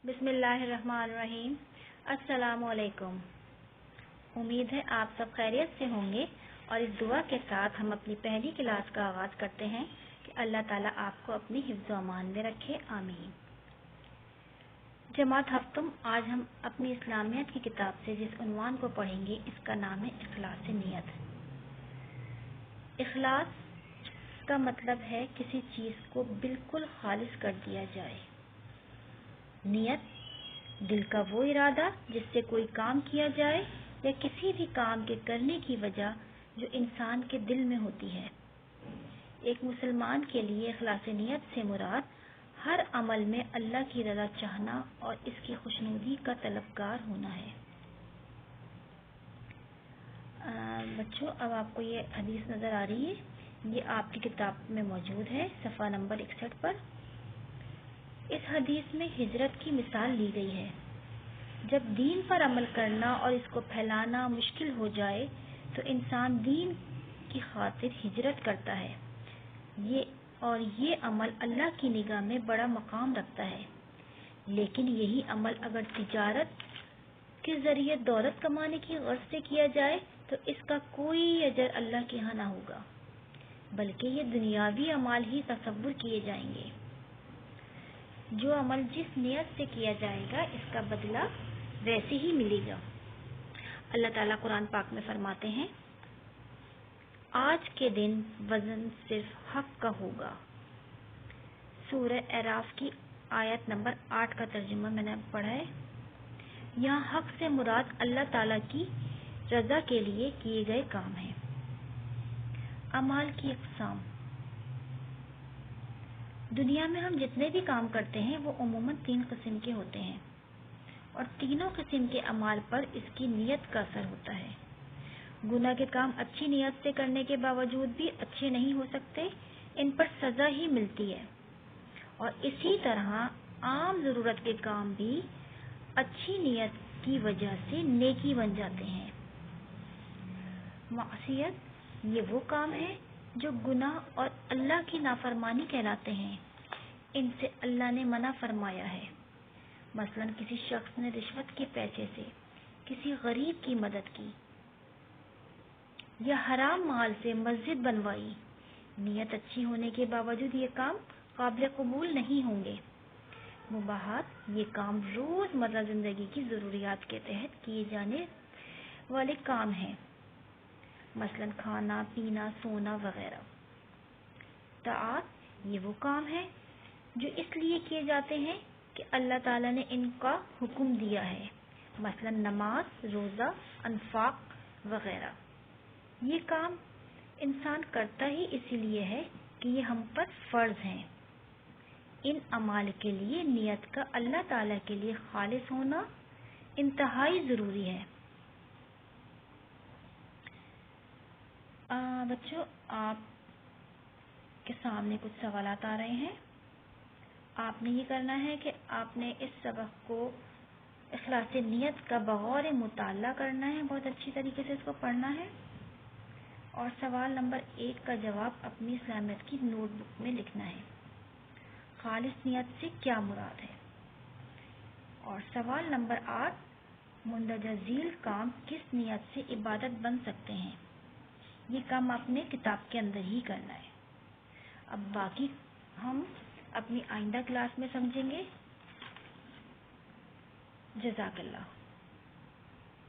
بسم اللہ الرحمن الرحیم۔ السلام علیکم۔ امید ہے آپ سب خیریت سے ہوں گے اور اس دعا کے ساتھ ہم اپنی پہلی کلاس کا آغاز کرتے ہیں کہ اللہ تعالیٰ آپ کو اپنی حفظ و امان میں رکھے، آمین۔ جماعت ہفتم، آج ہم اپنی اسلامیات کی کتاب سے جس عنوان کو پڑھیں گے اس کا نام ہے اخلاص نیت۔ اخلاص کا مطلب ہے کسی چیز کو بالکل خالص کر دیا جائے۔ نیت دل کا وہ ارادہ جس سے کوئی کام کیا جائے یا کسی بھی کام کے کرنے کی وجہ جو انسان کے دل میں ہوتی ہے۔ ایک مسلمان کے لیے اخلاص نیت سے مراد ہر عمل میں اللہ کی رضا چاہنا اور اس کی خوشنودی کا طلبگار ہونا ہے۔ بچوں، اب آپ کو یہ حدیث نظر آ رہی ہے، یہ آپ کی کتاب میں موجود ہے صفحہ نمبر 61 پر۔ اس حدیث میں ہجرت کی مثال لی گئی ہے۔ جب دین پر عمل کرنا اور اس کو پھیلانا مشکل ہو جائے تو انسان دین کی خاطر ہجرت کرتا ہے، یہ عمل اللہ کی نگاہ میں بڑا مقام رکھتا ہے۔ لیکن یہی عمل اگر تجارت کے ذریعے دولت کمانے کی غرض سے کیا جائے تو اس کا کوئی اجر اللہ کے ہاں نہ ہوگا، بلکہ یہ دنیاوی اعمال ہی تصور کیے جائیں گے۔ جو عمل جس نیت سے کیا جائے گا اس کا بدلہ ویسے ہی ملے گا۔ اللہ تعالیٰ قرآن پاک میں فرماتے ہیں، آج کے دن وزن صرف حق کا ہوگا۔ سورہ اعراف کی آیت نمبر 8 کا ترجمہ میں نے پڑھا ہے۔ یہاں حق سے مراد اللہ تعالیٰ کی رضا کے لیے کیے گئے کام ہیں۔ اعمال کی اقسام۔ دنیا میں ہم جتنے بھی کام کرتے ہیں وہ عموماً 3 قسم کے ہوتے ہیں، اور تینوں قسم کے اعمال پر اس کی نیت کا اثر ہوتا ہے۔ گناہ کے کام اچھی نیت سے کرنے کے باوجود بھی اچھے نہیں ہو سکتے، ان پر سزا ہی ملتی ہے، اور اسی طرح عام ضرورت کے کام بھی اچھی نیت کی وجہ سے نیکی بن جاتے ہیں۔ معصیت یہ وہ کام ہے جو گناہ اور اللہ کی نافرمانی کہلاتے ہیں، ان سے اللہ نے منع فرمایا ہے۔ مثلا کسی شخص نے رشوت کے پیسے سے کسی غریب کی مدد کی یا حرام مال سے مسجد بنوائی، نیت اچھی ہونے کے باوجود یہ کام قابل قبول نہیں ہوں گے۔ مباحات یہ کام روز مرہ زندگی کی ضروریات کے تحت کیے جانے والے کام ہیں، مثلا کھانا پینا سونا وغیرہ۔ طاعات یہ وہ کام ہیں جو اس لیے کیے جاتے ہیں کہ اللہ تعالیٰ نے ان کا حکم دیا ہے، مثلا نماز روزہ انفاق وغیرہ۔ یہ کام انسان کرتا ہی اسی لیے ہے کہ یہ ہم پر فرض ہیں۔ ان اعمال کے لیے نیت کا اللہ تعالیٰ کے لیے خالص ہونا انتہائی ضروری ہے۔ بچوں، آپ کے سامنے کچھ سوالات آ رہے ہیں۔ آپ نے یہ کرنا ہے کہ آپ نے اس سبق کو اخلاص نیت کا بغور مطالعہ کرنا ہے، بہت اچھی طریقے سے اس کو پڑھنا ہے، اور سوال نمبر 1 کا جواب اپنی اسلامیات کی نوٹ بک میں لکھنا ہے۔ خالص نیت سے کیا مراد ہے؟ اور سوال نمبر 8، مندرجہ ذیل کام کس نیت سے عبادت بن سکتے ہیں؟ یہ کام آپ نے کتاب کے اندر ہی کرنا ہے۔ اب باقی ہم اپنی آئندہ کلاس میں سمجھیں گے۔ جزاک اللہ۔